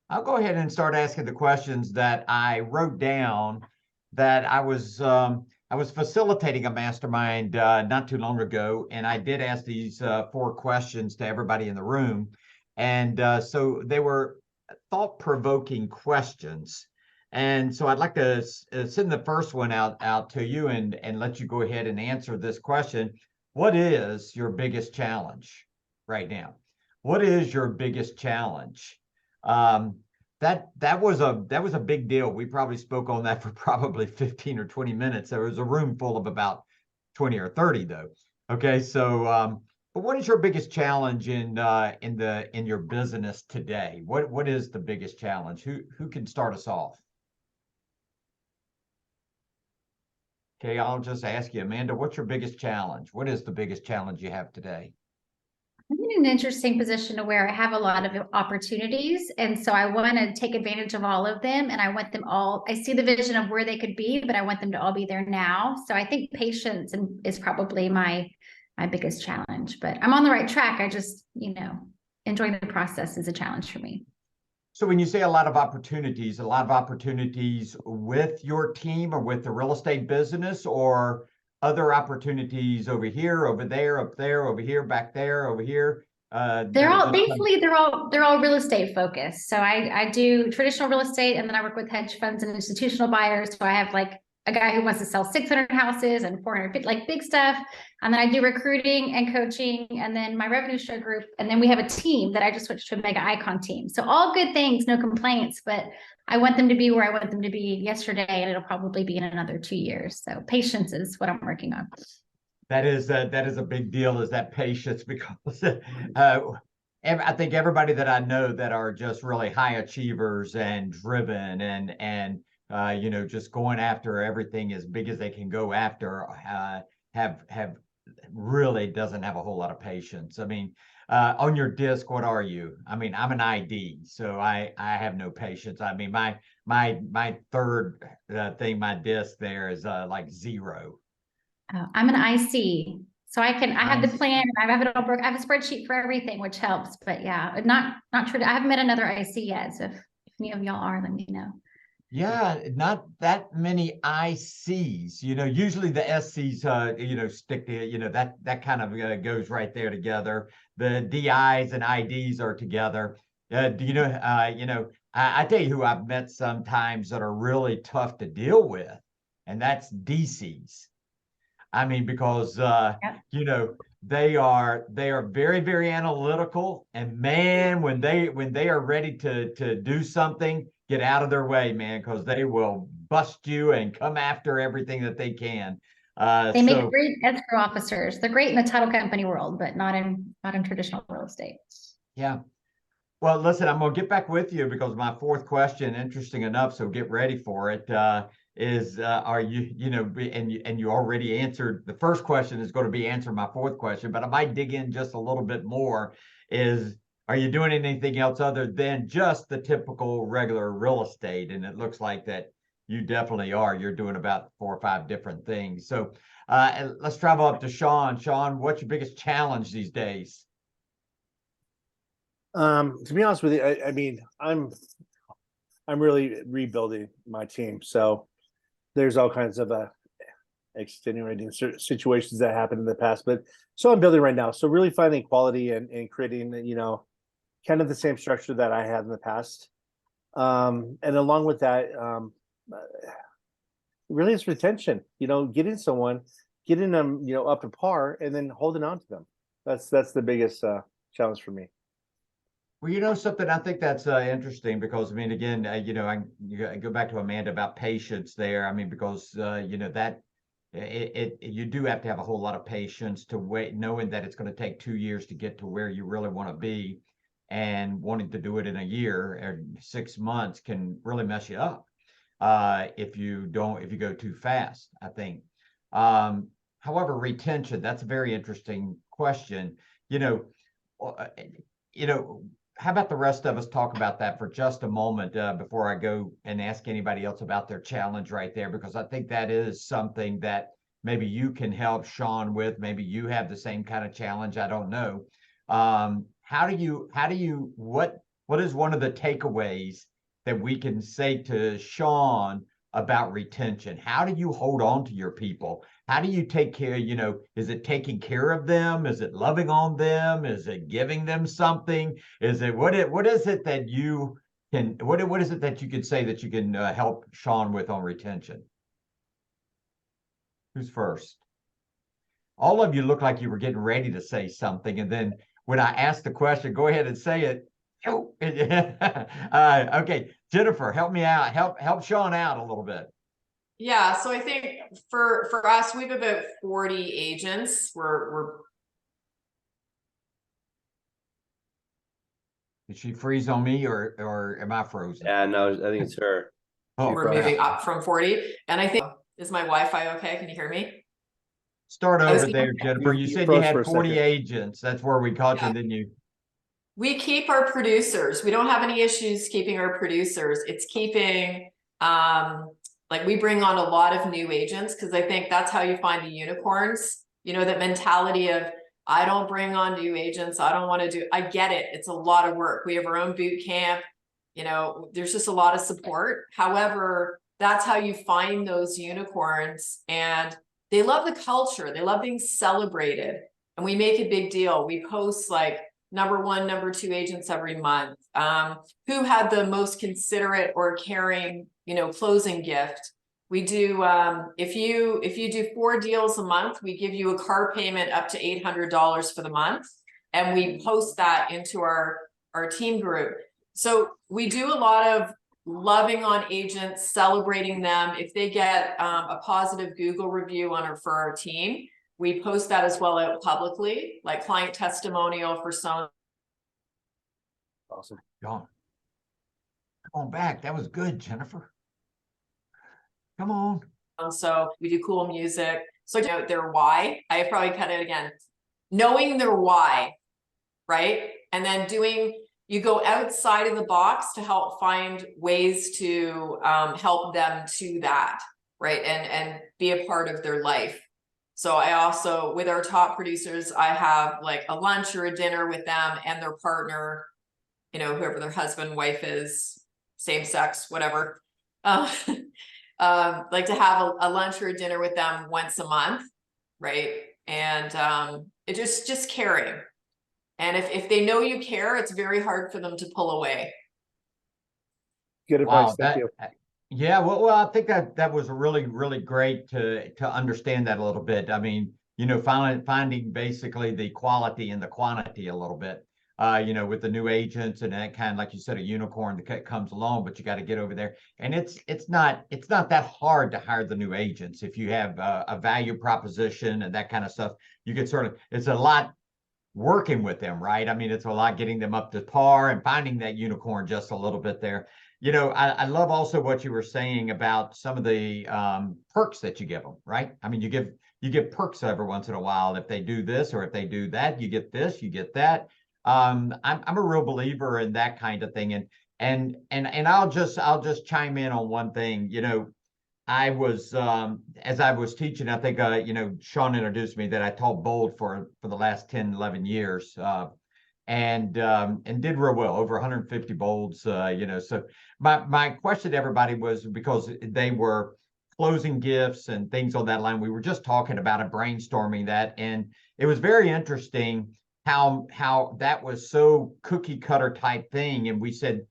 I'll go ahead and start asking the questions that I wrote down that I was facilitating a mastermind not too long ago, and I did ask these four questions to everybody in the room. And so they were thought-provoking questions. And so I'd like to send the first one out to you and let you go ahead and answer this question. What is your biggest challenge right now? What is your biggest challenge? Um, that was a big deal. We probably spoke on that for probably 15 or 20 minutes. There was a room full of about 20 or 30 though. Okay, so but what is your biggest challenge in your business today? What is the biggest challenge? Who can start us off? Okay, I'll just ask you, Amanda, what's your biggest challenge? What is the biggest challenge you have today? I'm in an interesting position to where I have a lot of opportunities. And so I want to take advantage of all of them. And I want them all, I see the vision of where they could be, but I want them to all be there now. So I think patience is probably my biggest challenge, but I'm on the right track. I just, enjoying the process is a challenge for me. So when you say a lot of opportunities with your team or with the real estate business or other opportunities over here, over there, up there, over here, back there, over here, They're that are all just kind of, basically they're all real estate focused. So I do traditional real estate and then I work with hedge funds and institutional buyers. So I have like a guy who wants to sell 600 houses and 450, like big stuff. And then I do recruiting and coaching and then my revenue share group. And then we have a team that I just switched to a mega icon team. So all good things, no complaints, but I want them to be where I want them to be yesterday. And it'll probably be in another 2 years. So patience is what I'm working on. that is a big deal, is that patience, because I think everybody that I know that are just really high achievers and driven and just going after everything as big as they can go after have really doesn't have a whole lot of patience. I mean, on your disc, what are you? I mean, I'm an ID, so I have no patience. I mean, my third thing, my disc there is like zero. I'm an IC. So I have the Nice. plan, I have it all broke. I have a spreadsheet for everything, which helps, but yeah, not true. I haven't met another IC yet. So if any of y'all are, let me know. Yeah, not that many ICs. Usually the SCs, stick to, that kind of goes right there together. The DIs and IDs are together. Do I tell you who I've met sometimes that are really tough to deal with, and that's DCs. I mean, because Yep. they are very, very analytical, and man, when they are ready to do something, get out of their way, man, because they will bust you and come after everything that they can. They make So great escrow officers. They're great in the title company world, but not in traditional real estate. yeah. Well, listen, I'm gonna get back with you because my fourth question, interesting enough, so get ready for it. Is are you, and you already answered the first question is going to be answering my fourth question, but I might dig in just a little bit more. Is Are you doing anything else other than just the typical regular real estate? And it looks like that you definitely are. You're doing about 4 or 5 different things. So let's travel up to Sean. Sean, what's your biggest challenge these days? To be honest with you, I mean, I'm really rebuilding my team. So there's all kinds of extenuating situations that happened in the past, but so I'm building right now. So really finding quality and creating, kind of the same structure that I had in the past. And along with that, really it's retention. Getting them, up to par, and then holding on to them. That's the biggest challenge for me. Well, something, I think that's interesting because, I mean, again, I go back to Amanda about patience there. I mean, because, that you do have to have a whole lot of patience to wait, knowing that it's going to take 2 years to get to where you really want to be, and wanting to do it in a year or 6 months can really mess you up if you go too fast, I think. However, retention, that's a very interesting question. You know, uh, you know, how about the rest of us talk about that for just a moment before I go and ask anybody else about their challenge right there? Because I think that is something that maybe you can help Sean with. Maybe you have the same kind of challenge. I don't know. What what is one of the takeaways that we can say to Sean about retention? How do you hold on to your people? How do you take care? Is it taking care of them? Is it loving on them? Is it giving them something? Is it what is it that you can what is it that you could say that you can help Sean with on retention? Who's first? All of you look like you were getting ready to say something, and then when I asked the question, go ahead and say it. Oh, okay, Jennifer, help me out. Help Sean out a little bit. Yeah, so I think for us, we have about 40 agents. Did she freeze on me, or am I frozen? Yeah, no, I think it's her. Oh, we're moving up from 40, and I think is my Wi-Fi okay? Can you hear me? Start over there, Jennifer. You said you had 40 agents. That's where we caught you, and then you. We keep our producers. We don't have any issues keeping our producers. It's keeping, like we bring on a lot of new agents because I think that's how you find the unicorns. That mentality of, I don't bring on new agents. I don't want to do, I get it. It's a lot of work. We have our own boot camp. There's just a lot of support. However, that's how you find those unicorns, and they love the culture. They love being celebrated, and we make a big deal. We post like number 1, number 2 agents every month. Who had the most considerate or caring, closing gift? We do, if you do 4 deals a month, we give you a car payment up to $800 for the month. And we post that into our team group. So we do a lot of loving on agents, celebrating them. If they get a positive Google review for our team, we post that as well out publicly, like client testimonial for some. Awesome. Come on back. That was good, Jennifer. Come on. So we do cool music. So their why. I probably cut it again. Knowing their why, right? And then you go outside of the box to help find ways to help them to that, right? And be a part of their life. So I also, with our top producers, I have like a lunch or a dinner with them and their partner, whoever their husband, wife is, same sex, whatever. Like to have a lunch or a dinner with them once a month, right? And it just caring. And if they know you care, it's very hard for them to pull away. Good advice. Thank you. Yeah, well, I think that was really, really great to understand that a little bit. I mean, finding basically the quality and the quantity a little bit. With the new agents and that kind of, like you said, a unicorn that comes along, but you got to get over there. And it's not that hard to hire the new agents if you have a value proposition and that kind of stuff. You get it's a lot working with them, right? I mean, it's a lot getting them up to par and finding that unicorn just a little bit there. I love also what you were saying about some of the perks that you give them, right? I mean, you give perks every once in a while. If they do this or if they do that, you get this, you get that. I'm a real believer in that kind of thing. And I'll just chime in on one thing. I was as I was teaching, I think Sean introduced me that I taught Bold for the last 10, 11 years. And did real well, over 150 bolds, So my question to everybody was, because they were closing gifts and things on that line, we were just talking about it, brainstorming that, and it was very interesting how that was so cookie cutter type thing. And we said,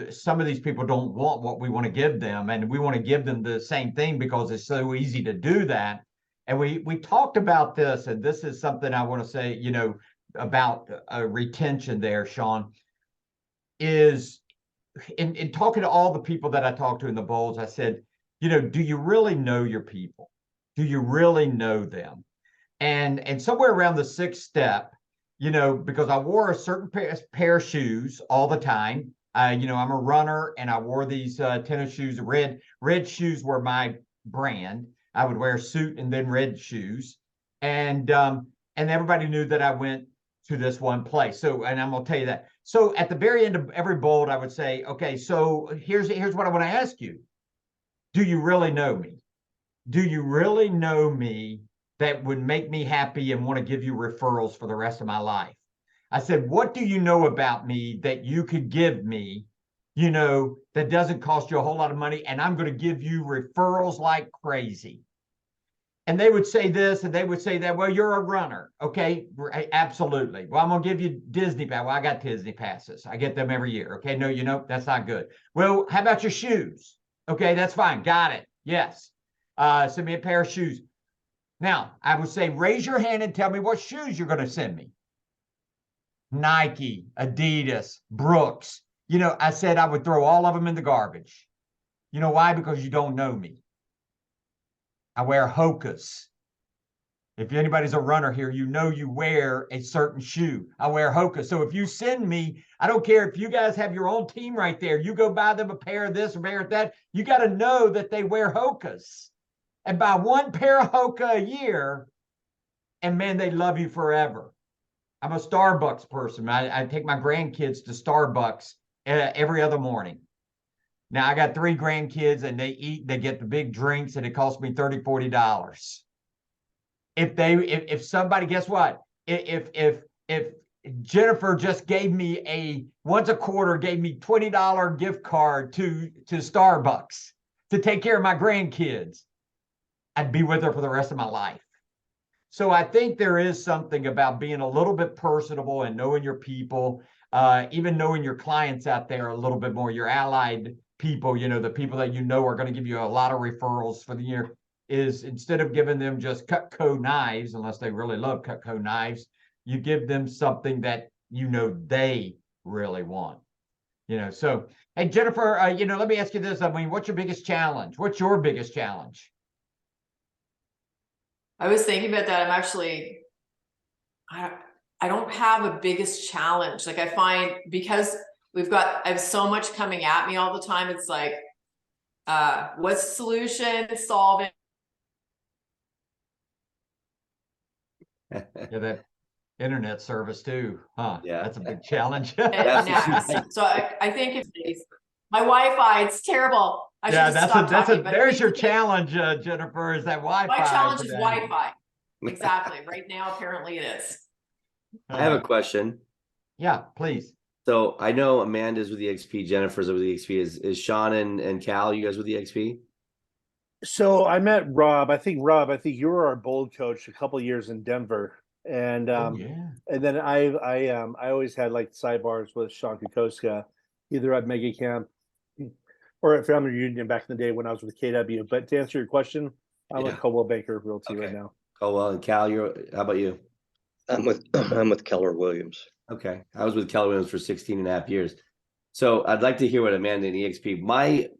some of these people don't want what we want to give them, and we want to give them the same thing because it's so easy to do that. And we talked about this, and this is something I want to say, about retention there, Sean, is in talking to all the people that I talked to in the bowls, I said, do you really know your people? Do you really know them? And somewhere around the 6th step, because I wore a certain pair of shoes all the time. I'm a runner, and I wore these tennis shoes. Red shoes were my brand. I would wear a suit and then red shoes, and everybody knew that I went to this one place. So, and I'm gonna tell you that. So at the very end of every bold, I would say, okay, so here's what I want to ask you. Do you really know me? Do you really know me that would make me happy and want to give you referrals for the rest of my life? I said, what do you know about me that you could give me, that doesn't cost you a whole lot of money? And I'm going to give you referrals like crazy. And they would say this and they would say that. Well, you're a runner. Okay. Absolutely. Well, I'm going to give you Disney pass. Well, I got Disney passes. I get them every year. Okay. No, that's not good. Well, how about your shoes? Okay. That's fine. Got it. Yes. Send me a pair of shoes. Now, I would say, raise your hand and tell me what shoes you're going to send me. Nike, Adidas, Brooks. I said I would throw all of them in the garbage. You know why? Because you don't know me. I wear Hoka's. If anybody's a runner here, you wear a certain shoe. I wear Hoka. So if you send me, I don't care if you guys have your own team right there, you go buy them a pair of this or a pair of that, you got to know that they wear Hoka's. And buy one pair of Hoka a year, and man, they love you forever. I'm a Starbucks person. I take my grandkids to Starbucks every other morning. Now I got 3 grandkids and they get the big drinks and it costs me $30, $40. If somebody, guess what? If Jennifer just gave me once a quarter, gave me $20 gift card to Starbucks to take care of my grandkids, I'd be with her for the rest of my life. So I think there is something about being a little bit personable and knowing your people, even knowing your clients out there a little bit more, your allied people, the people that are going to give you a lot of referrals for the year, is instead of giving them just Cutco knives, unless they really love Cutco knives, you give them something that they really want. So, hey, Jennifer, let me ask you this. I mean, what's your biggest challenge? What's your biggest challenge? I was thinking about that. I don't have a biggest challenge. Like I find because I have so much coming at me all the time. It's like, what's the solution? Solve it. Yeah, that internet service too, huh? Yeah. That's a big challenge. Next. So I think if my Wi-Fi, it's terrible. I should just stop talking. But there's your challenge, Jennifer, is that Wi-Fi. My challenge is Wi-Fi. Exactly. Right now, apparently it is. I have a question. Yeah, please. So I know Amanda's with the XP, Jennifer's with the XP. Is Sean and Cal, you guys with the XP? So I met Rob. I think you were our bold coach a couple years in Denver, and Yeah. and then I always had like sidebars with Sean Kukoska, either at Mega Camp or at Family Reunion back in the day when I was with KW. But to answer your question, I'm with Coldwell Banker Realty right now. Oh well, and Cal, how about you? I'm with Keller Williams. Okay, I was with Keller Williams for 16 and a half years. So I'd like to hear what Amanda and EXP.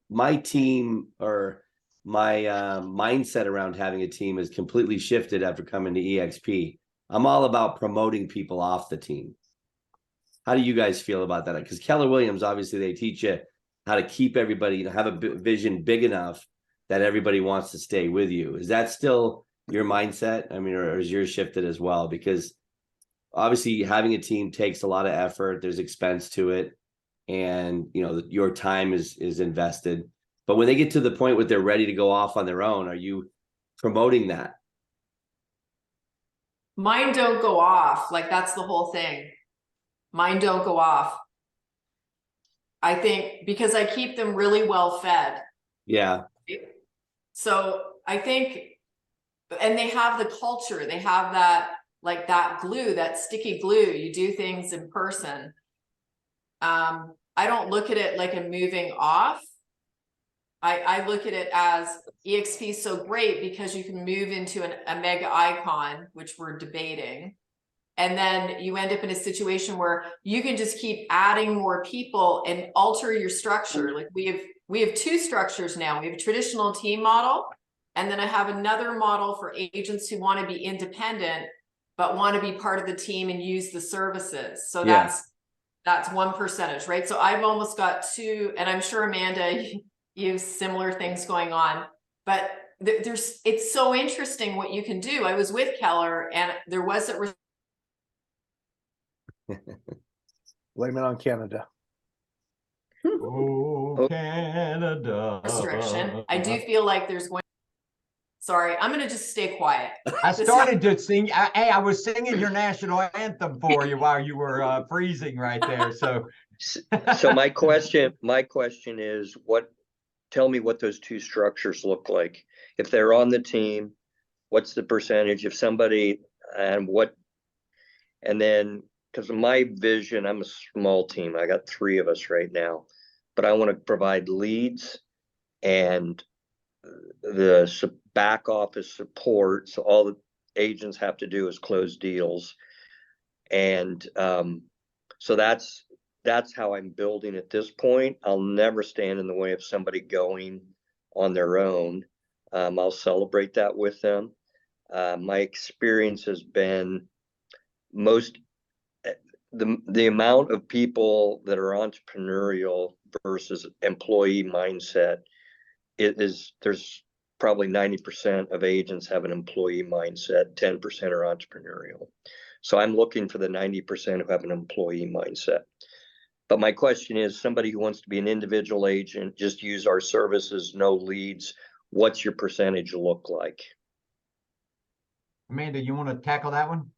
My team or my mindset around having a team has completely shifted after coming to EXP. I'm all about promoting people off the team. How do you guys feel about that? Because Keller Williams, obviously, they teach you how to keep everybody, have a vision big enough that everybody wants to stay with you. Is that still your mindset? I mean, or is yours shifted as well? Because obviously having a team takes a lot of effort. There's expense to it. And, your time is invested. But when they get to the point where they're ready to go off on their own, are you promoting that? Mine don't go off. Like that's the whole thing. Mine don't go off. I think because I keep them really well fed. Yeah. So I think, and they have the culture, they have that, like that glue, that sticky glue. You do things in person. I don't look at it like a moving off. I look at it as EXP is so great because you can move into a mega icon, which we're debating. And then you end up in a situation where you can just keep adding more people and alter your structure. Like we have 2 structures now. We have a traditional team model, and then I have another model for agents who want to be independent, but want to be part of the team and use the services. So that's one percentage, right? So I've almost got 2, and I'm sure Amanda, you have similar things going on, but it's so interesting what you can do. I was with Keller and there wasn't Blame it on Canada. Oh, Canada. restriction. I do feel like there's going Sorry, I'm gonna just stay quiet. I started to sing. Hey, I was singing your national anthem for you while you were freezing right there. So So my question is tell me what those two structures look like. If they're on the team, what's the percentage? If somebody, and then, because of my vision, I'm a small team. I got 3 of us right now, but I want to provide leads and the back office support. So all the agents have to do is close deals. And so that's how I'm building at this point. I'll never stand in the way of somebody going on their own. I'll celebrate that with them. My experience has been the amount of people that are entrepreneurial versus employee mindset there's probably 90% of agents have an employee mindset, 10% are entrepreneurial. So I'm looking for the 90% who have an employee mindset. But my question is, somebody who wants to be an individual agent, just use our services, no leads, what's your percentage look like? Amanda, you want to tackle that one?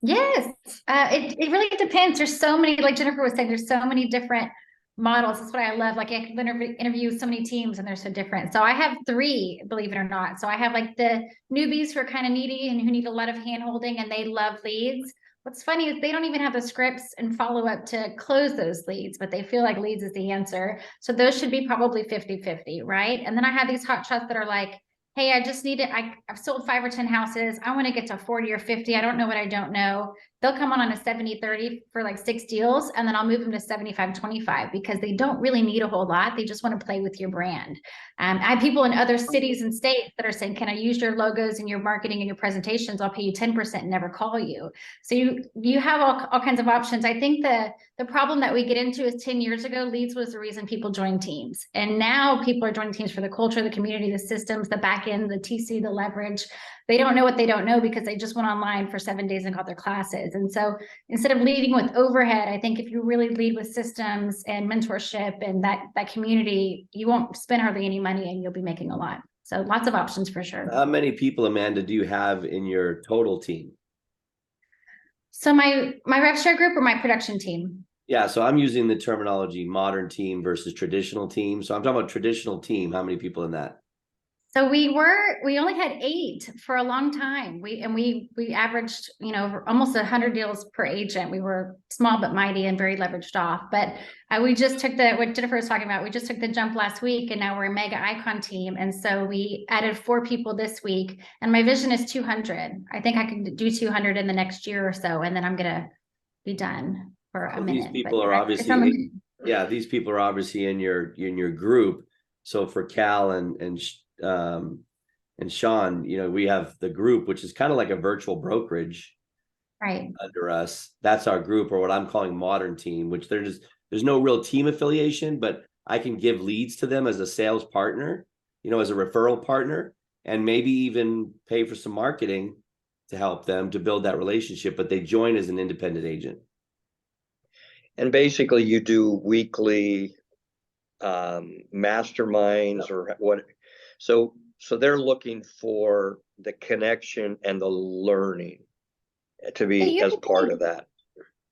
Yes, it really depends. There's so many, like Jennifer was saying, there's so many different models. That's what I love. Like I can interview so many teams and they're so different. So I have 3, believe it or not. So I have like the newbies who are kind of needy and who need a lot of hand holding and they love leads. What's funny is they don't even have the scripts and follow up to close those leads, but they feel like leads is the answer. So those should be probably 50-50, right? And then I have these hot shots that are like, hey, I just need it. I've sold 5 or 10 houses. I want to get to 40 or 50. I don't know what I don't know. They'll come on a 70-30 for like 6 deals. And then I'll move them to 75-25 because they don't really need a whole lot. They just want to play with your brand. I have people in other cities and states that are saying, can I use your logos and your marketing and your presentations? I'll pay you 10% and never call you. So you have all kinds of options. I think the problem that we get into is 10 years ago, leads was the reason people joined teams. And now people are joining teams for the culture, the community, the systems, the back end, the TC, the leverage. They don't know what they don't know because they just went online for 7 days and got their classes. And so instead of leading with overhead, I think if you really lead with systems and mentorship and that community, you won't spend hardly any money and you'll be making a lot. So lots of options for sure. How many people, Amanda, do you have in your total team? So my rev share group or my production team? Yeah, so I'm using the terminology modern team versus traditional team. So I'm talking about traditional team. How many people in that? So we only had 8 for a long time. We averaged, almost 100 deals per agent. We were small but mighty and very leveraged off. But we just took what Jennifer was talking about. We just took the jump last week and now we're a mega icon team. And so we added 4 people this week and my vision is 200. I think I can do 200 in the next year or so. And then I'm going to be done for a minute. These people are obviously, these people are obviously in your group. So for Cal and Sean, we have the group, which is kind of like a virtual brokerage, right, under us. That's our group, or what I'm calling modern team, which there's no real team affiliation, but I can give leads to them as a sales partner, as a referral partner, and maybe even pay for some marketing to help them to build that relationship, but they join as an independent agent. And basically you do weekly masterminds or what? So they're looking for the connection and the learning to be as part of that.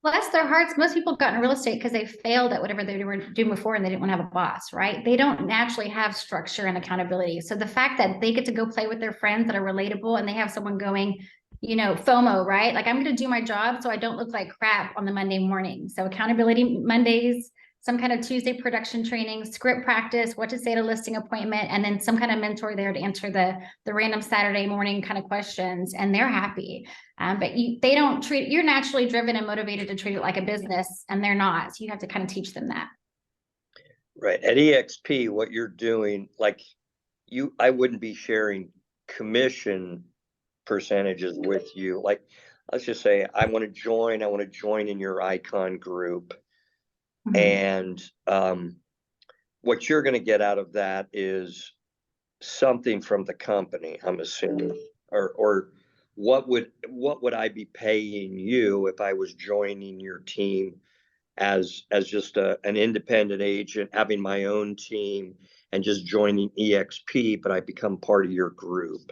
Bless their hearts. Most people got in real estate because they failed at whatever they were doing before and they didn't want to have a boss, right? They don't naturally have structure and accountability. So the fact that they get to go play with their friends that are relatable and they have someone going, FOMO, right? Like I'm going to do my job so I don't look like crap on the Monday morning. So accountability Mondays, some kind of Tuesday production training, script practice, what to say at a listing appointment, and then some kind of mentor there to answer the random Saturday morning kind of questions, and they're happy. But they don't treat, you're naturally driven and motivated to treat it like a business, and they're not. So you have to kind of teach them that. Right. At EXP, what you're doing, I wouldn't be sharing commission percentages with you. Like, let's just say I want to join in your icon group. And what you're going to get out of that is something from the company, I'm assuming, or what would I be paying you if I was joining your team as just an independent agent, having my own team and just joining EXP, but I become part of your group.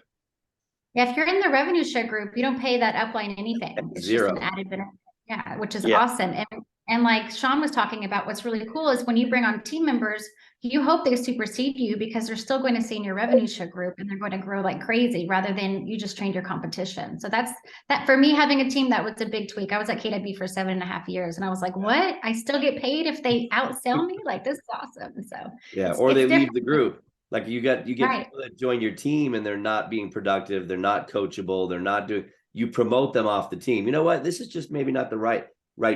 Yeah, if you're in the revenue share group, you don't pay that upline anything. It's just an Zero. added benefit. Yeah, which is Yeah. awesome. And like Sean was talking about, what's really cool is when you bring on team members, you hope they supersede you because they're still going to stay in your revenue share group and they're going to grow like crazy rather than you just trained your competition. So that's that for me, having a team, that was a big tweak. I was at KW for 7.5 years and I was like, what? I still get paid if they outsell me? Like, this is awesome. So Yeah, it's or they leave different. the group. Like you get Right. people that join your team and they're not being productive, they're not coachable, they're not doing. You promote them off the team. You know what? This is just maybe not the right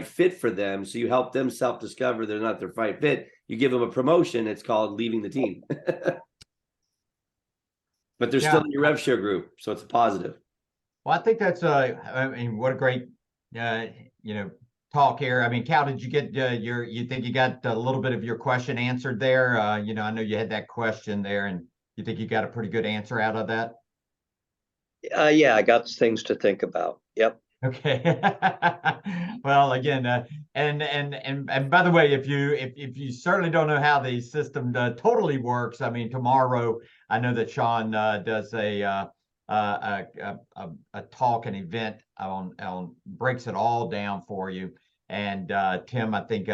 fit for them. So you help them self-discover they're not their right fit. You give them a promotion. It's called leaving the team. But they're still in your rev share group, so it's a positive. Well, I think that's I mean, what a great you know, talk here. I mean, Cal, did you get you think you got a little bit of your question answered there? You know, I know you had that question there, and you think you got a pretty good answer out of that? Yeah, I got things to think about. Yep. Okay. Well, again, and by the way, if you certainly don't know how the system totally works, I mean, tomorrow I know that Sean does a talk, an event on breaks it all down for you. And Tim, I think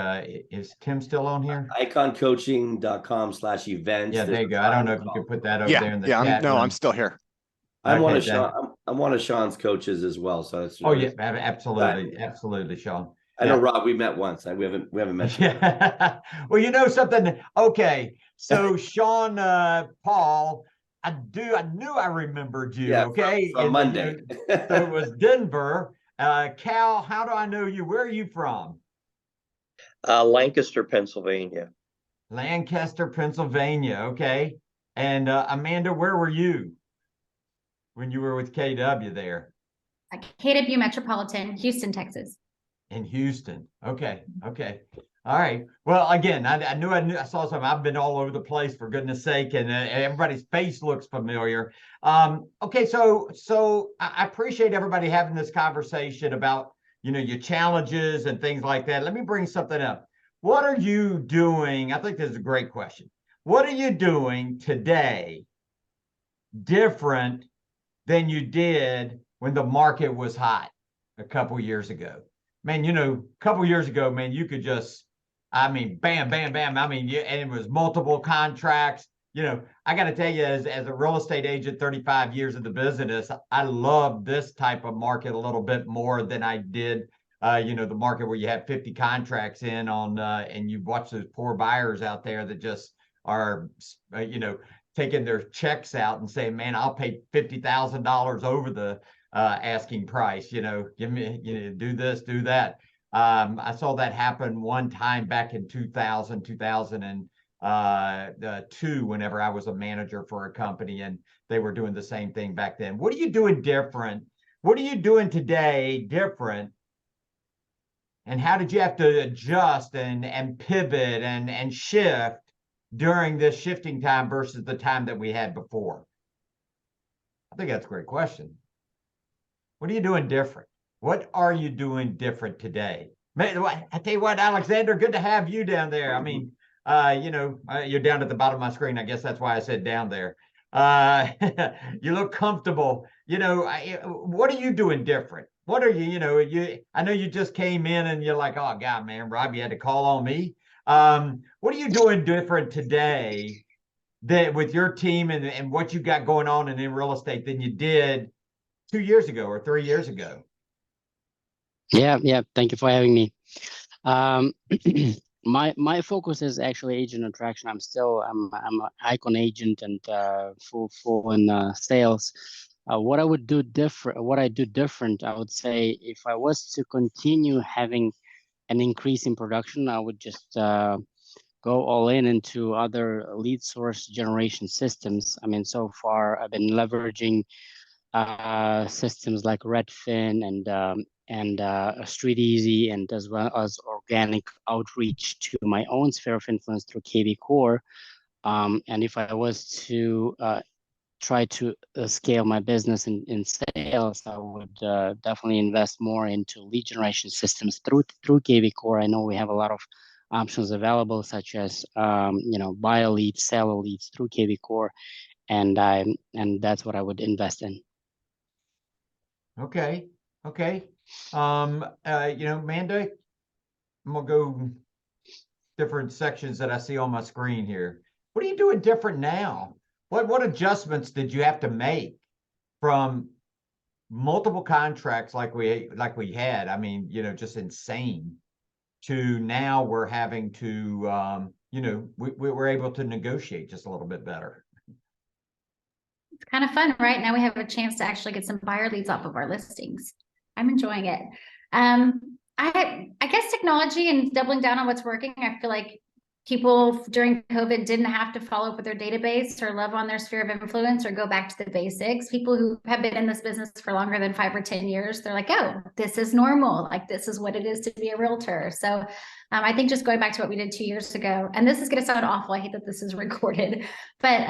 is Tim still on here? iconcoaching.com/events. Yeah, there you go. I don't know if you could put that over there in the chat. I'm still here. I'm one Okay, of Sean. I'm one of Sean's coaches as well. So it's Oh yeah, absolutely, absolutely, Sean. I know Rob. We met once. We haven't mentioned. Yeah. Well, you know something. Okay, so Sean Paul, I knew I remembered you. Yeah, Okay, from Monday. So it was Denver. Cal, how do I know you? Where are you from? Lancaster, Pennsylvania. Lancaster, Pennsylvania. Okay, and Amanda, where were you when you were with KW there? KW Metropolitan, Houston, Texas. In Houston. Okay. Okay. All right. Well, again, I knew I saw something. I've been all over the place, for goodness sake, and everybody's face looks familiar. Okay, so I appreciate everybody having this conversation about, you know, your challenges and things like that. Let me bring something up. What are you doing? I think this is a great question. What are you doing today different than you did when the market was hot a couple years ago? Man, you know, a couple years ago, man, you could just, I mean, bam, bam, bam. I mean, and it was multiple contracts. You know, I got to tell you, as a real estate agent, 35 years of the business, I love this type of market a little bit more than I did, you know, the market where you have 50 contracts in on, and you watch those poor buyers out there that just are, you know, taking their checks out and saying, man, I'll pay $50,000 over the asking price, you know, give me, you know, do this, do that. I saw that happen one time back in 2002, whenever I was a manager for a company, and they were doing the same thing back then. What are you doing different? What are you doing today different? And how did you have to adjust and pivot and shift during this shifting time versus the time that we had before? I think that's a great question. What are you doing different? What are you doing different today? Man, I tell you what, Alexander, good to have you down there. I mean, you know, you're down at the bottom of my screen. I guess that's why I said down there. You look comfortable. You know, what are you doing different? What are you, you know, I know you just came in and you're like, oh God, man, Rob, you had to call on me. What are you doing different today that with your team and what you got going on in real estate than you did 2 years ago or 3 years ago? Yeah. Thank you for having me. My focus is actually agent attraction. I'm an icon agent and full in sales. What I do different, I would say, if I was to continue having an increase in production, I would just go all into other lead source generation systems. I mean, so far I've been leveraging systems like Redfin and Street Easy, and as well as organic outreach to my own sphere of influence through KB Core. And if I was to try to scale my business in sales, I would definitely invest more into lead generation systems through KV Core. I know we have a lot of options available, such as buy a lead, sell a leads through KV Core, and that's what I would invest in. Okay. Amanda, I'm gonna go different sections that I see on my screen here. What are you doing different now? What adjustments did you have to make from multiple contracts like we had? I mean, just insane, to now we're having to we're able to negotiate just a little bit better. It's kind of fun, right? Now we have a chance to actually get some buyer leads off of our listings. I'm enjoying it. I guess technology and doubling down on what's working. I feel like people during COVID didn't have to follow up with their database or love on their sphere of influence or go back to the basics. People who have been in this business for longer than 5 or 10 years, they're like, oh, this is normal. Like, this is what it is to be a realtor. So I think just going back to what we did 2 years ago, and this is going to sound awful. I hate that this is recorded, but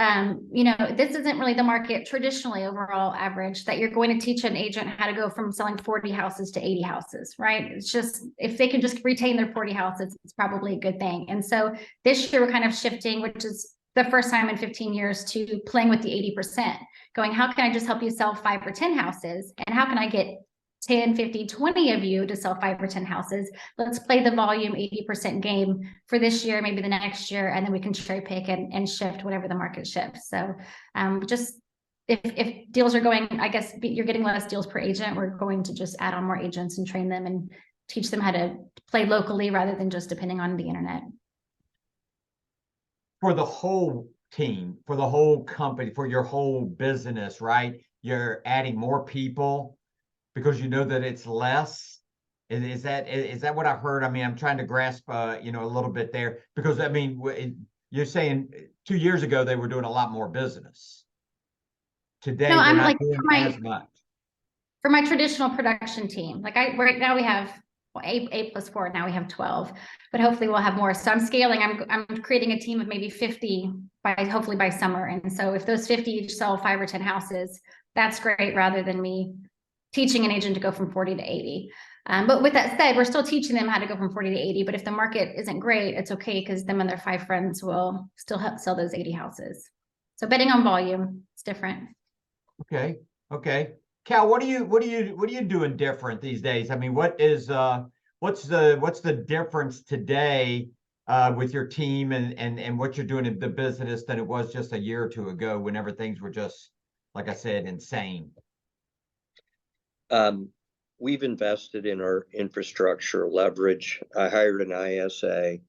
this isn't really the market traditionally overall average that you're going to teach an agent how to go from selling 40 houses to 80 houses, right? It's just, if they can just retain their 40 houses, it's probably a good thing. And so this year we're kind of shifting, which is the first time in 15 years, to playing with the 80%, going, how can I just help you sell 5 or 10 houses? And how can I get 10, 50, 20 of you to sell 5 or 10 houses? Let's play the volume 80% game for this year, maybe the next year, and then we can cherry pick and shift whatever the market shifts. So just if deals are going, I guess you're getting less deals per agent, we're going to just add on more agents and train them and teach them how to play locally rather than just depending on the internet. For the whole team, for the whole company, for your whole business, right? You're adding more people because you know that it's less. Is that what I heard? I mean, I'm trying to grasp a little bit there, because I mean, you're saying 2 years ago they were doing a lot more business. Today they're not doing as much. For my traditional production team, right now we have 8 plus 4, now we have 12, but hopefully we'll have more. So I'm scaling, I'm creating a team of maybe 50 hopefully by summer. And so if those 50 each sell 5 or 10 houses, that's great, rather than me teaching an agent to go from 40 to 80. But with that said, we're still teaching them how to go from 40 to 80. But if the market isn't great, it's okay, because them and their 5 friends will still help sell those 80 houses. So betting on volume, it's different. Okay. Cal, what are you doing different these days? I mean, what's the difference today with your team and what you're doing in the business than it was just a year or 2 ago, whenever things were just, like I said, insane? We've invested in our infrastructure leverage. I hired an ISA.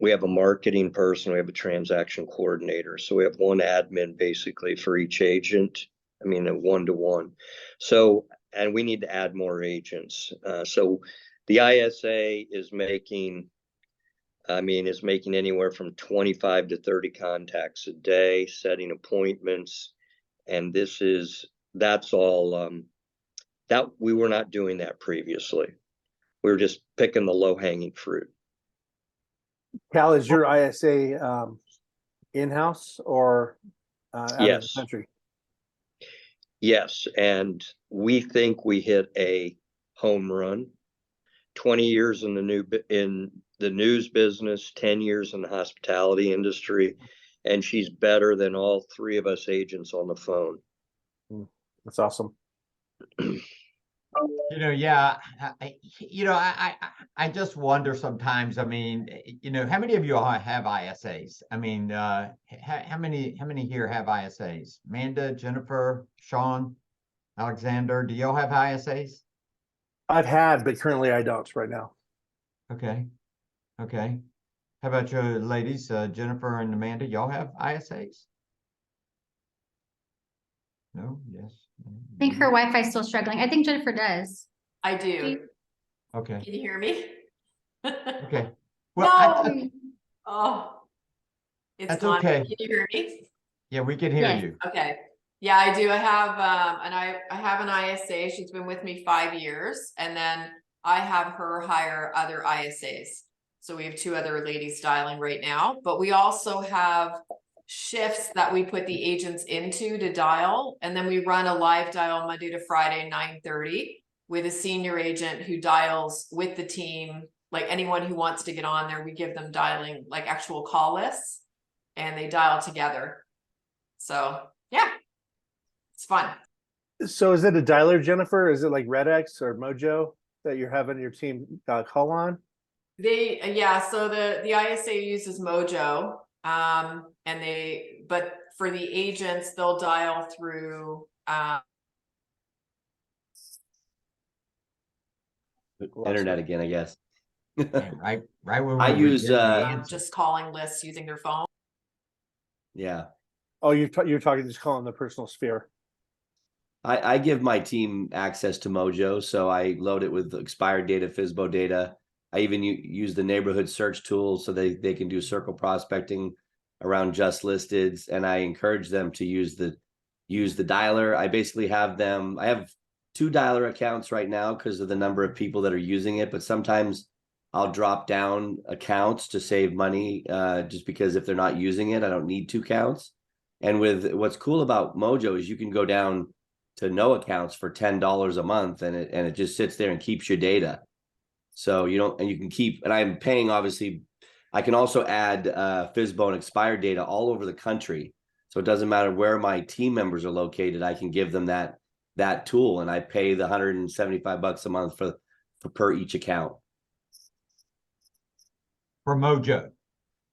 We have a marketing person, we have a transaction coordinator. So we have one admin basically for each agent. I mean, a 1-to-1. So, and we need to add more agents. So the ISA is making anywhere from 25 to 30 contacts a day, setting appointments. And that's all, that we were not doing that previously. We were just picking the low hanging fruit. Cal, is your ISA in-house or out of the country? Yes, and we think we hit a home run. 20 years in the news business, 10 years in the hospitality industry, and she's better than all 3 of us agents on the phone. That's awesome. Yeah, I just wonder sometimes. I mean, how many of you all have ISAs? I mean, how many here have ISAs? Amanda, Jennifer, Sean, Alexander, do y'all have ISAs? I've had, but currently I don't right now. Okay. How about your ladies, Jennifer and Amanda? Y'all have ISAs? No? Yes? I think her Wi-Fi is still struggling. I think Jennifer does. I do. Okay. Can you hear me? Okay. Well, no. Oh, it's that's gone. okay. Can you hear me? Yeah, we can hear you. Okay. Yeah, I do. I have I have an ISA. She's been with me 5 years, and then I have her hire other ISAs. So we have 2 other ladies styling right now, but we also have shifts that we put the agents into to dial. And then we run a live dial Monday to Friday, 9:30 with a senior agent who dials with the team. Like anyone who wants to get on there, we give them dialing like actual call lists and they dial together. So yeah, it's fun. So is it a dialer, Jennifer? Is it like RedX or Mojo that you're having your team call on? So the ISA uses Mojo. But for the agents, they'll dial through Internet again, I guess. Right when I we use, get the answer. just calling lists using their phone. Yeah. Oh, you're talking just calling the personal sphere. I give my team access to Mojo, so I load it with expired data, FSBO data. I even use the neighborhood search tool so they can do circle prospecting around just listeds, and I encourage them to use the dialer. I basically have them. I have 2 dialer accounts right now because of the number of people that are using it, but sometimes I'll drop down accounts to save money, just because if they're not using it, I don't need 2 accounts. And with what's cool about Mojo is you can go down to no accounts for $10 a month, and it just sits there and keeps your data. So you don't, and you can keep, and I'm paying, obviously, I can also add FSBO and expired data all over the country. So it doesn't matter where my team members are located, I can give them that tool, and I pay the $175 a month for per each account. For Mojo.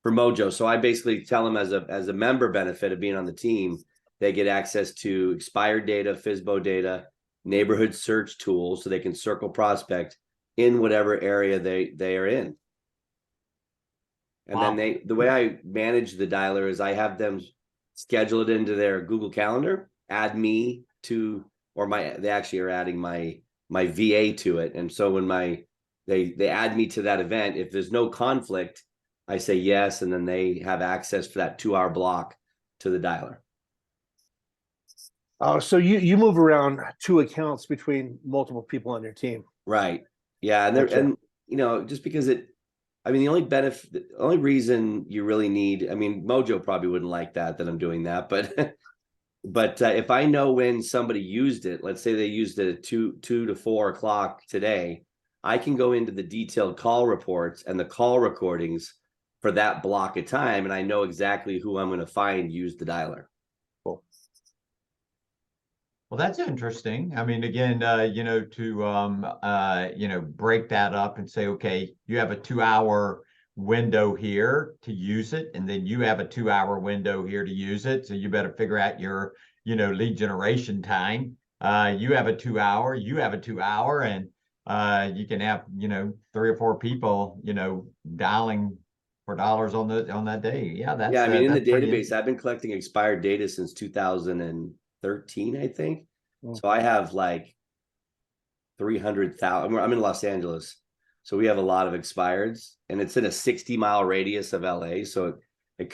For Mojo. So I basically tell them as a member benefit of being on the team, they get access to expired data, FSBO data, neighborhood search tools, so they can circle prospect in whatever area they are in. And Wow. then the way I manage the dialer is I have them schedule it into their Google Calendar, add me to, or they actually are adding my VA to it. And so when they add me to that event, if there's no conflict, I say yes, and then they have access for that 2-hour block to the dialer. Oh, so you move around 2 accounts between multiple people on your team. Right. Yeah. And Gotcha. and just because the only reason you really need, Mojo probably wouldn't like that I'm doing that, but but if I know when somebody used it, let's say they used it at 2 to 4 o'clock today, I can go into the detailed call reports and the call recordings for that block of time, and I know exactly who I'm going to find use the dialer. Cool. Well, that's interesting. Again, to break that up and say, okay, you have a 2-hour window here to use it, and then you have a 2-hour window here to use it. So you better figure out your, lead generation time. You have a 2-hour, you have a 2-hour, and you can have, 3 or 4 people, dialing for dollars on that day. Yeah, that's in the that's pretty database, I've been collecting expired data since 2013, I think. Mm. So I have like 300,000. I'm in Los Angeles, so we have a lot of expireds, and it's in a 60-mile radius of LA. So it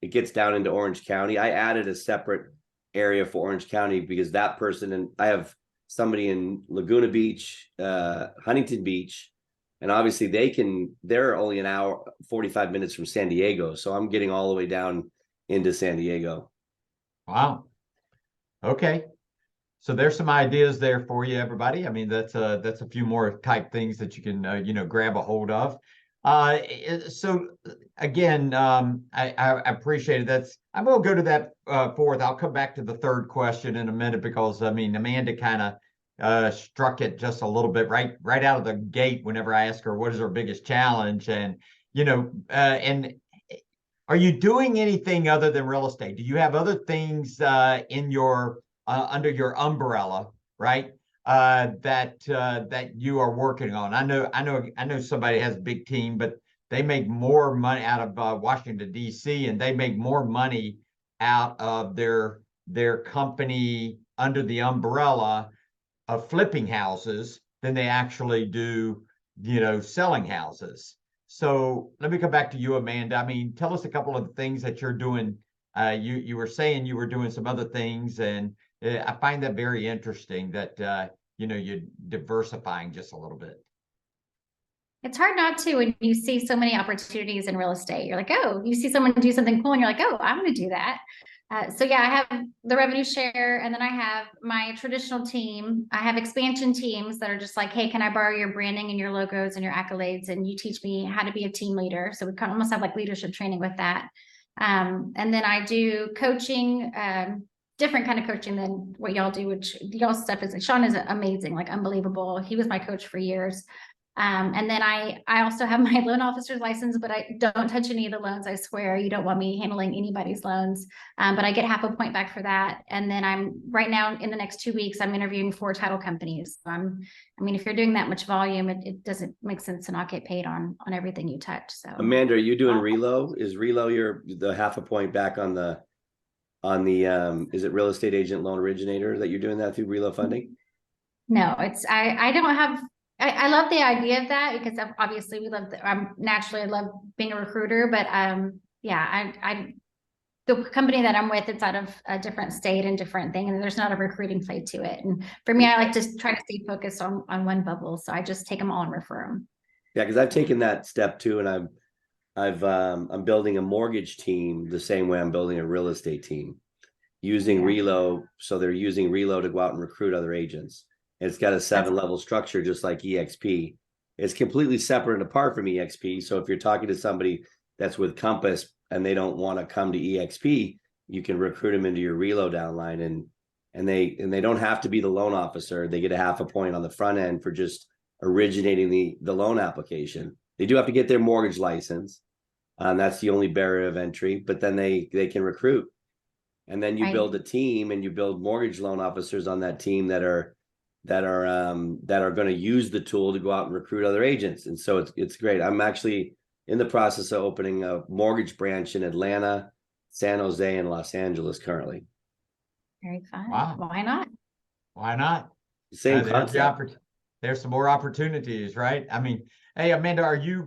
gets down into Orange County. I added a separate area for Orange County because that person, and I have somebody in Laguna Beach, Huntington Beach, and obviously they're only an hour, 45 minutes from San Diego. So I'm getting all the way down into San Diego. Wow. Okay. So there's some ideas there for you, everybody. That's a few more type things that you can, grab a hold of. So again, I appreciate it. I'm going to go to that fourth. I'll come back to the third question in a minute because Amanda kind of struck it just a little bit right out of the gate whenever I asked her what is her biggest challenge, and and are you doing anything other than real estate? Do you have other things in your under your umbrella, right? That you are working on. I know somebody has a big team, but they make more money out of Washington D.C. and they make more money out of their company under the umbrella of flipping houses than they actually do, selling houses. So let me come back to you, Amanda. Tell us a couple of the things that you're doing. You were saying you were doing some other things, and I find that very interesting that you're diversifying just a little bit. It's hard not to when you see so many opportunities in real estate. You're like, oh, you see someone do something cool and you're like, oh, I want to do that. So yeah, I have the revenue share, and then I have my traditional team. I have expansion teams that are just like, hey, can I borrow your branding and your logos and your accolades, and you teach me how to be a team leader. So we kind of almost have like leadership training with that. And then I do coaching, different kind of coaching than what y'all do, which y'all stuff is, Sean is amazing, like unbelievable. He was my coach for years. And then I also have my loan officer's license, but I don't touch any of the loans. I swear, you don't want me handling anybody's loans. But I get half a point back for that. And then I'm right now in the next 2 weeks, I'm interviewing 4 title companies. I mean, if you're doing that much volume, it doesn't make sense to not get paid on everything you touch. So Amanda, are you doing relo? Is relo the half a point back on the is it real estate agent loan originator that you're doing that through relo funding? no, it's I don't have. I love the idea of that because obviously we love naturally I love being a recruiter, but yeah, I the company that I'm with, it's out of a different state and different thing, and there's not a recruiting play to it. And for me, I like to try to stay focused on one bubble, so I just take them all and refer them. Yeah, because I've taken that step too, and I'm building a mortgage team the same way I'm building a real estate team, using relo. So they're using relo to go out and recruit other agents. It's got a 7-level structure, just like EXP. It's completely separate and apart from EXP. So if you're talking to somebody that's with Compass and they don't want to come to EXP, you can recruit them into your relo downline, and they don't have to be the loan officer. They get a half a point on the front end for just originating the loan application. They do have to get their mortgage license. That's the only barrier of entry, but then they can recruit. And then you build a team, and you build mortgage loan officers on that team that are going to use the tool to go out and recruit other agents. And so it's great. I'm actually in the process of opening a mortgage branch in Atlanta, San Jose, and Los Angeles currently. Very fun. Wow. Why not? Why not? Same There's concept. there's some more opportunities, right? I mean, hey, Amanda, are you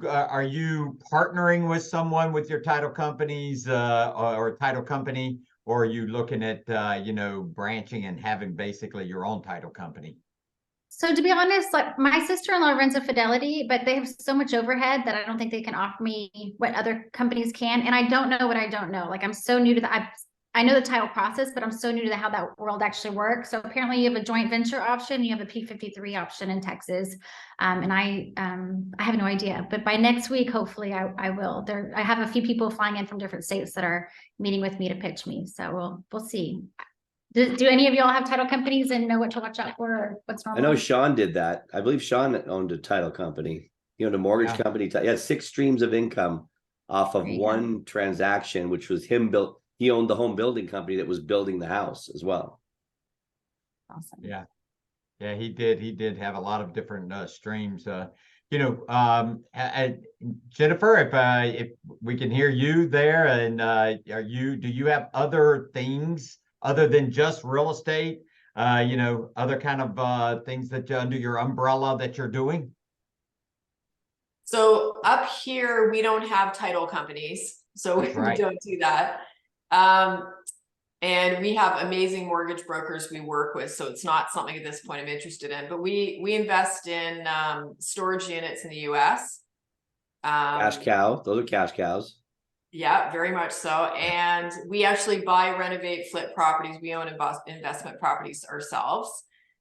partnering with someone with your title companies or title company, or are you looking at branching and having basically your own title company? So to be honest, like my sister-in-law runs a Fidelity, but they have so much overhead that I don't think they can offer me what other companies can. And I don't know what I don't know. Like I'm so new to that. I know the title process, but I'm so new to how that world actually works. So apparently you have a joint venture option, you have a P53 option in Texas. And I have no idea, but by next week, hopefully I will. I have a few people flying in from different states that are meeting with me to pitch me. So we'll see. Do any of y'all have title companies and know what to watch out for, or what's normal? I know Sean did that. I believe Sean owned a title company. He owned a mortgage company. He had 6 streams of income off of one transaction, which was him built. He owned the home building company that was building the house as well. Awesome. Yeah. Yeah, he did have a lot of different streams. Jennifer, if we can hear you there, and do you have other things other than just real estate? Other kind of things that under your umbrella that you're doing? So up here, we don't have title companies, so we don't do that. And we have amazing mortgage brokers we work with, so it's not something at this point I'm interested in. But we invest in storage units in the US. Cash cow. Those are cash cows. Yeah, very much so. And we actually buy, renovate, flip properties. We own investment properties ourselves.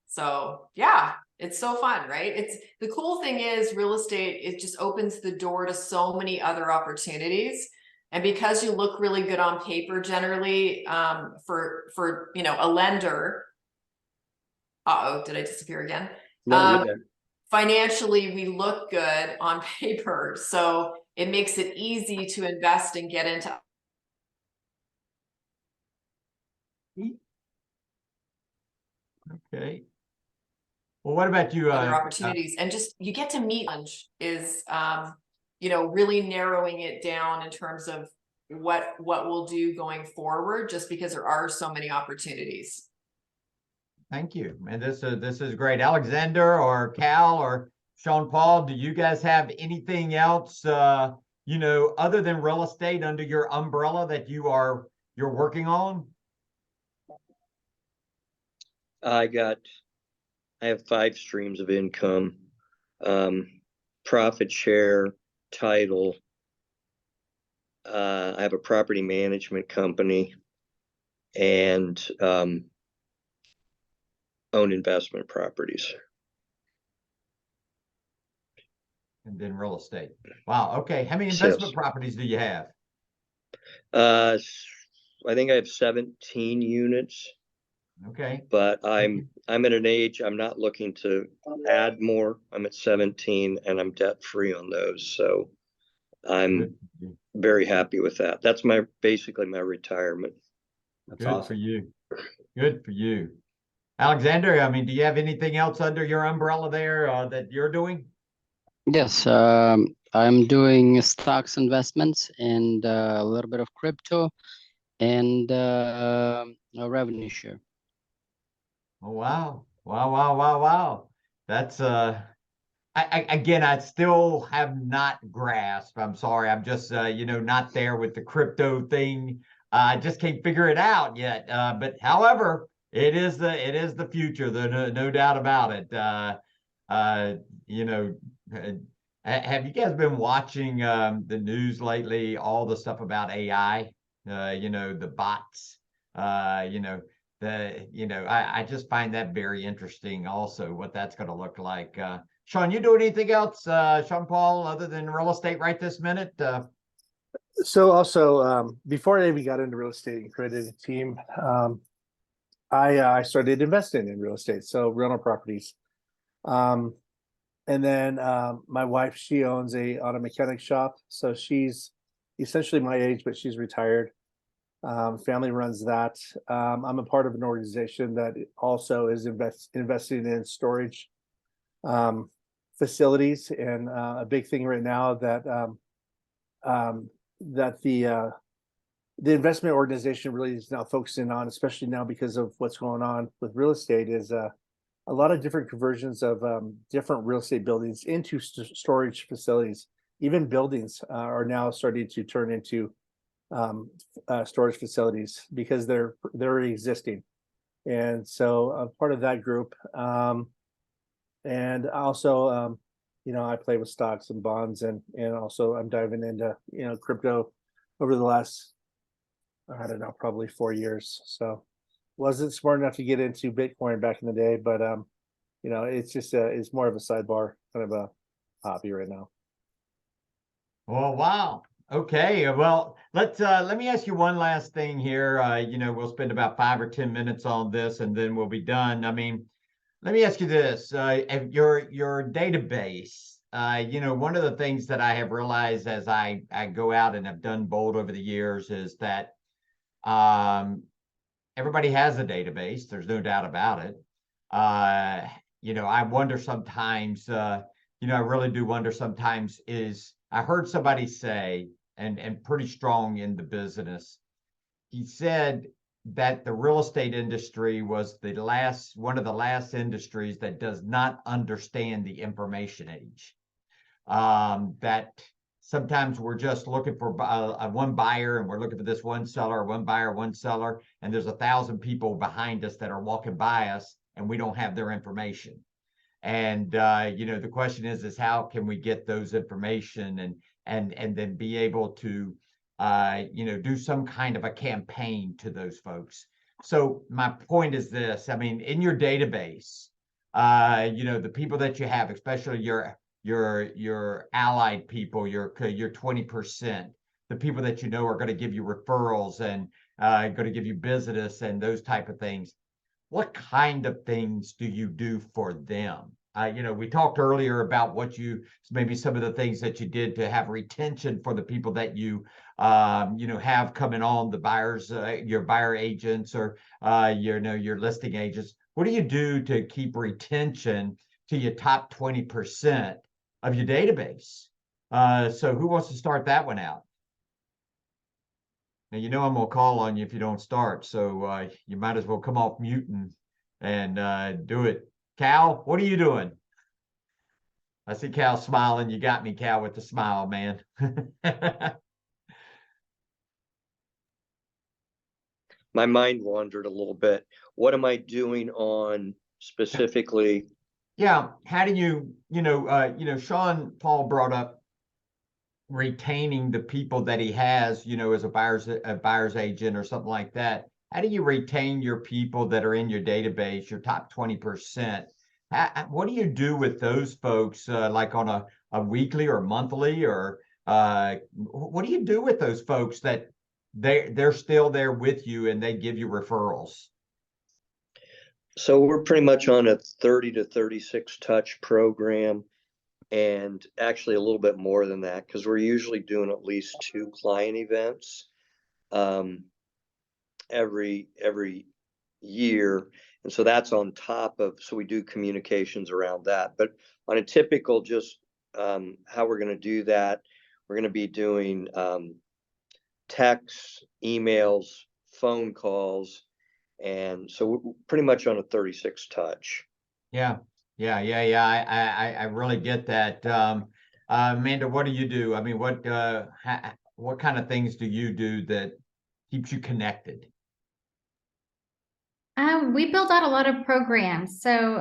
So yeah, it's so fun, right? It's the cool thing is real estate, it just opens the door to so many other opportunities. And because you look really good on paper, generally, for a lender. Uh-oh, did I disappear again? No, you're there. Financially, we look good on paper, so it makes it easy to invest and get into. Okay. Well, what about you? Other opportunities, and just you get to meet is really narrowing it down in terms of what we'll do going forward, just because there are so many opportunities. Thank you. And this is great. Alexander or Cal or Sean Paul, do you guys have anything else other than real estate under your umbrella that you're working on? I have 5 streams of income. profit share, title. I have a property management company and own investment properties. And then real estate. Wow. Okay. How many Sales. investment properties do you have? I think I have 17 units, Okay. but I'm at an age I'm not looking to add more. I'm at 17 and I'm debt free on those. So I'm very happy with that. That's basically my retirement. That's Good awesome. for you. Good for you. Alexander, I mean, do you have anything else under your umbrella there that you're doing? Yes, I'm doing stocks investments and a little bit of crypto and a revenue share. Oh, wow. Wow, wow, wow, wow. That's again, I still have not grasped. I'm sorry. I'm just not there with the crypto thing. I just can't figure it out yet. But however, it is the future. There's no doubt about it. Uh, you know, have you guys been watching the news lately? All the stuff about AI, the bots, I just find that very interesting also what that's going to look like. Sean, you do anything else, Sean Paul, other than real estate right this minute? So also, before I even got into real estate and created a team, I started investing in real estate, so rental properties. And then my wife, she owns a auto mechanic shop, so she's essentially my age, but she's retired. Family runs that. I'm a part of an organization that also is investing in storage facilities, and a big thing right now that that the investment organization really is now focusing on, especially now because of what's going on with real estate, is a lot of different conversions of different real estate buildings into storage facilities. Even buildings are now starting to turn into storage facilities because they're existing. And so I'm part of that group. And also, I play with stocks and bonds, and also I'm diving into crypto over the last, I don't know, probably 4 years. So wasn't smart enough to get into Bitcoin back in the day, but it's just it's more of a sidebar, kind of a hobby right now. Oh, wow. Okay. Well, let me ask you one last thing here. We'll spend about 5 or 10 minutes on this and then we'll be done. I mean, let me ask you this. Your database, one of the things that I have realized as I go out and have done bold over the years is that everybody has a database. There's no doubt about it. I wonder sometimes, I really do wonder sometimes I heard somebody say, and pretty strong in the business, he said that the real estate industry was one of the last industries that does not understand the information age. That sometimes we're just looking for one buyer and we're looking for this one seller, one buyer, one seller, and there's 1,000 people behind us that are walking by us and we don't have their information. And the question is how can we get those information and then be able to do some kind of a campaign to those folks. So my point is this: I mean, in your database, the people that you have, especially your allied people, your 20%, the people that are going to give you referrals and going to give you business and those type of things. What kind of things do you do for them? We talked earlier about maybe some of the things that you did to have retention for the people that you have coming on, the buyers, your buyer agents, or your listing agents. What do you do to keep retention to your top 20% of your database? So who wants to start that one out? Now, I'm going to call on you if you don't start, so you might as well come off mute and do it. Cal, what are you doing? I see Cal smiling. You got me, Cal, with the smile, man. My mind wandered a little bit. What am I doing on specifically Yeah. How do Sean Paul brought up retaining the people that he has, as a buyer's agent or something like that. How do you retain your people that are in your database, your top 20%? What do you do with those folks, like on a weekly or monthly, or what do you do with those folks that they're still there with you and they give you referrals? So we're pretty much on a 30 to 36 touch program, and actually a little bit more than that because we're usually doing at least 2 client events um, every year. And so that's on top of, so we do communications around that. But on a typical, just how we're going to do that, we're going to be doing texts, emails, phone calls. And so we're pretty much on a 36 touch. Yeah, yeah. I really get that. Amanda, what do you do? I mean, what kind of things do you do that keeps you connected? We build out a lot of programs. So,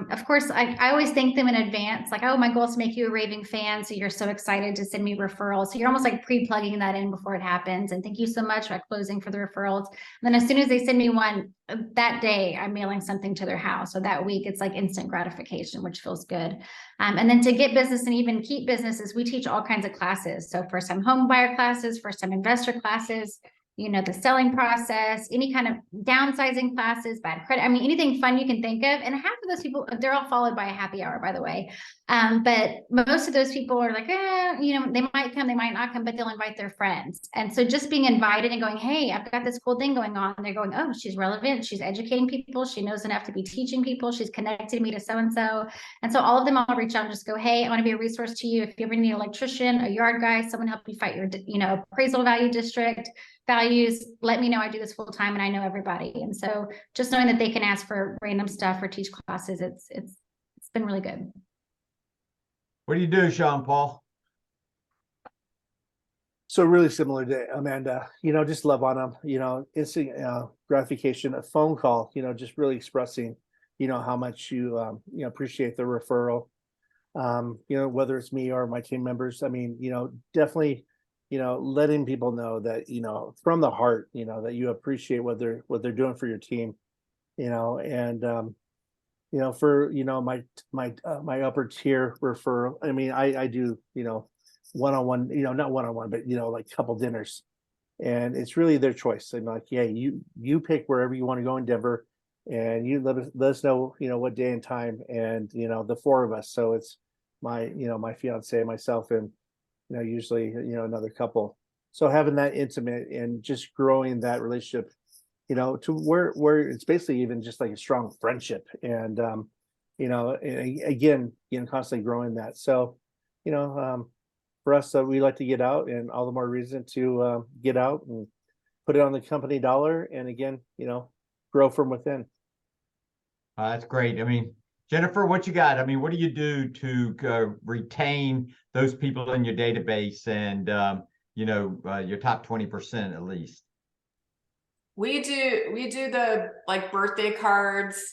of course, I always thank them in advance. Like, oh, my goal is to make you a raving fan. So you're so excited to send me referrals. So you're almost like pre-plugging that in before it happens. And thank you so much for closing for the referrals. And then as soon as they send me one that day, I'm mailing something to their house. So that week, it's like instant gratification, which feels good. And then to get business and even keep businesses, we teach all kinds of classes. So first time home buyer classes, first time investor classes, the selling process, any kind of downsizing classes, bad credit. I mean, anything fun you can think of. And half of those people, they're all followed by a happy hour, by the way. But most of those people are like, they might come, they might not come, but they'll invite their friends. And so just being invited and going, hey, I've got this cool thing going on. And they're going, oh, she's relevant. She's educating people. She knows enough to be teaching people. She's connected me to so-and-so. And so all of them, I'll reach out and just go, hey, I want to be a resource to you. If you ever need an electrician, a yard guy, someone help you fight your, appraisal value district values, let me know. I do this full time and I know everybody. And so just knowing that they can ask for random stuff or teach classes, it's been really good. What do you do, Sean Paul? So really similar to Amanda, just love on them, instant gratification, a phone call, just really expressing, how much you, appreciate the referral. Whether it's me or my team members, I mean, definitely, letting people know that, from the heart, that you appreciate what they're doing for your team, and, for, my upper tier referral. I mean, I do, one-on-one, not one-on-one, but, like couple dinners, and it's really their choice. I'm like, yeah, you pick wherever you want to go in Denver, and you let us know, what day and time, and, the 4 of us. So it's my fiance, myself, and, usually, another couple. So having that intimate and just growing that relationship, to where it's basically even just like a strong friendship, and again, constantly growing that. So, for us, we like to get out, and all the more reason to get out and put it on the company dollar, and again, grow from within. That's great. I mean, Jennifer, what you got? I mean, what do you do to retain those people in your database and, your top 20% at least? We do the like birthday cards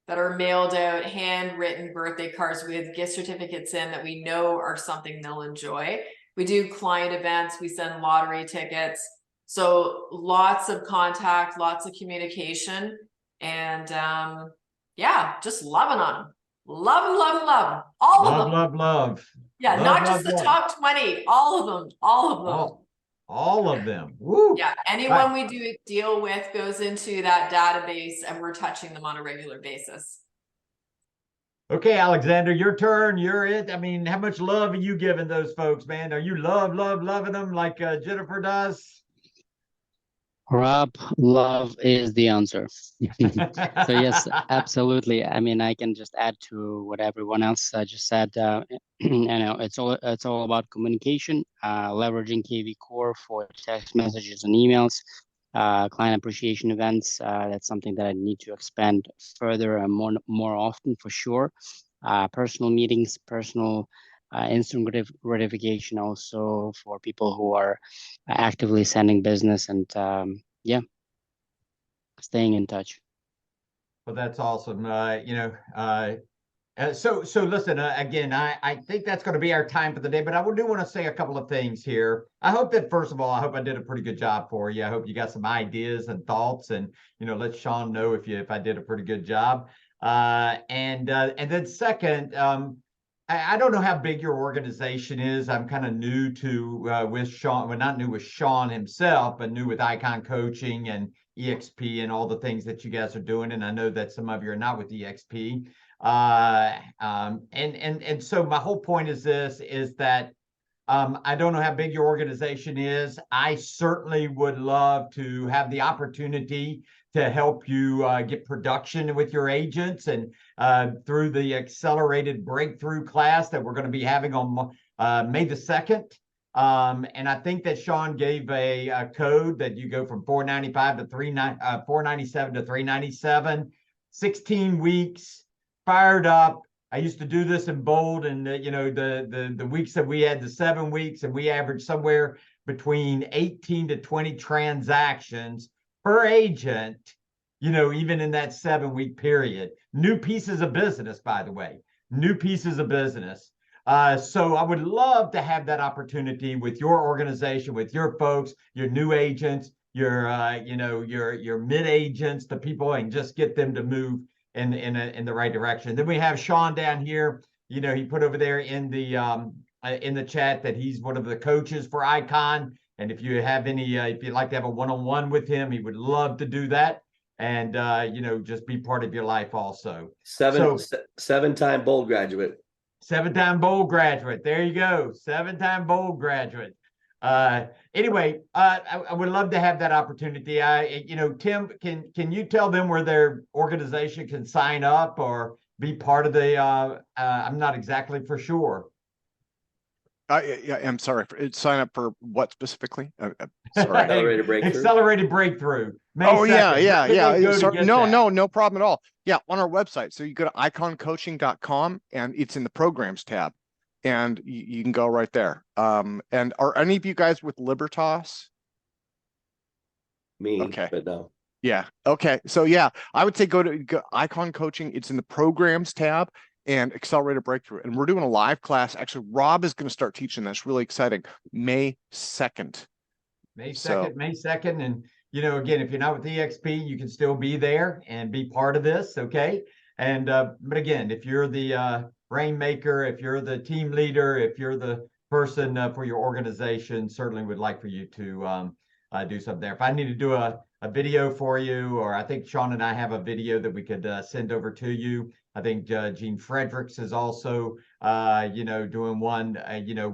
that are mailed out, handwritten birthday cards with gift certificates in that we know are something they'll enjoy. We do client events, we send lottery tickets. So lots of contact, lots of communication, and yeah, just loving on them. Love. All of them. Love. Yeah, Love, not just love, the love. top 20, all of them, all of them. All of them. Woo. Yeah, anyone we do a deal with goes into that database and we're touching them on a regular basis. Okay, Alexander, your turn. You're it. I mean, how much love are you giving those folks, man? Are you loving them like Jennifer does? Rob, love is the answer. So yes, absolutely. I mean, I can just add to what everyone else just said. It's all about communication, leveraging KV Core for text messages and emails, client appreciation events. That's something that I need to expand further and more often for sure. Personal meetings, personal instant gratification also for people who are actively sending business, and yeah, staying in touch. Well, that's awesome. So listen, again, I think that's going to be our time for the day, but I do want to say a couple of things here. I hope that, first of all, I hope I did a pretty good job for you. I hope you got some ideas and thoughts, and, let Sean know if I did a pretty good job. And then second, I don't know how big your organization is. I'm kind of new to with Sean, well, not new with Sean himself, but new with Icon Coaching and EXP and all the things that you guys are doing. And I know that some of you are not with EXP. And so my whole point is this, is that I don't know how big your organization is. I certainly would love to have the opportunity to help you get production with your agents, and through the accelerated breakthrough class that we're going to be having on May the 2nd. And I think that Sean gave a code that you go from 495 to 497 to 397, 16 weeks, fired up. I used to do this in bold, and the weeks that we had, the 7 weeks, and we averaged somewhere between 18 to 20 transactions per agent, even in that 7 week period. New pieces of business, by the way, new pieces of business. So I would love to have that opportunity with your organization, with your folks, your new agents, your mid agents, the people, and just get them to move in the right direction. Then we have Sean down here. He put over there in the chat that he's one of the coaches for Icon. And if you have if you'd like to have a one-on-one with him, he would love to do that. And just be part of your life also. Seven-time bold graduate. 7-time bold graduate. There you go. 7-time bold graduate. Anyway, I would love to have that opportunity. Tim, can you tell them where their organization can sign up or be part of the, I'm not exactly for sure. Yeah, I'm sorry. Sign up for what specifically? Sorry. Accelerated breakthrough. Accelerated breakthrough. May Oh 2nd. yeah. Sorry, no problem at all. Yeah, on our website. So you go to iconcoaching.com and it's in the programs tab, and you can go right there. And are any of you guys with Libertas? Me, okay, but no. Yeah. Okay. So yeah, I would say go Icon Coaching. It's in the programs tab and Accelerated Breakthrough. And we're doing a live class. Actually, Rob is going to start teaching. That's really exciting. May 2nd. May 2nd, May 2nd. And, again, if you're not with EXP, you can still be there and be part of this. Okay. And, but again, if you're the rainmaker, if you're the team leader, if you're the person for your organization, certainly would like for you to do something there. If I need to do a video for you, or I think Sean and I have a video that we could send over to you. I think Gene Fredericks is also, doing one,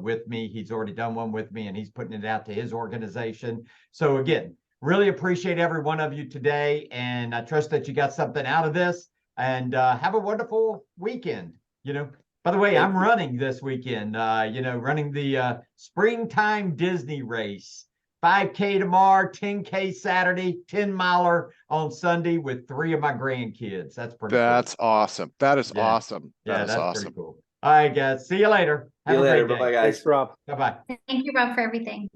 with me. He's already done one with me, and he's putting it out to his organization. So again, really appreciate every one of you today, and I trust that you got something out of this. And have a wonderful weekend. By the way, I'm running this weekend. Running the springtime Disney race. 5K tomorrow, 10K Saturday, 10-miler on Sunday with 3 of my grandkids. That's pretty cool. That's awesome. That is awesome. That's awesome. Pretty cool. All right, guys. See you later. See you later. Bye-bye, guys. Thanks, Rob. Bye-bye. Thank you, Rob, for everything.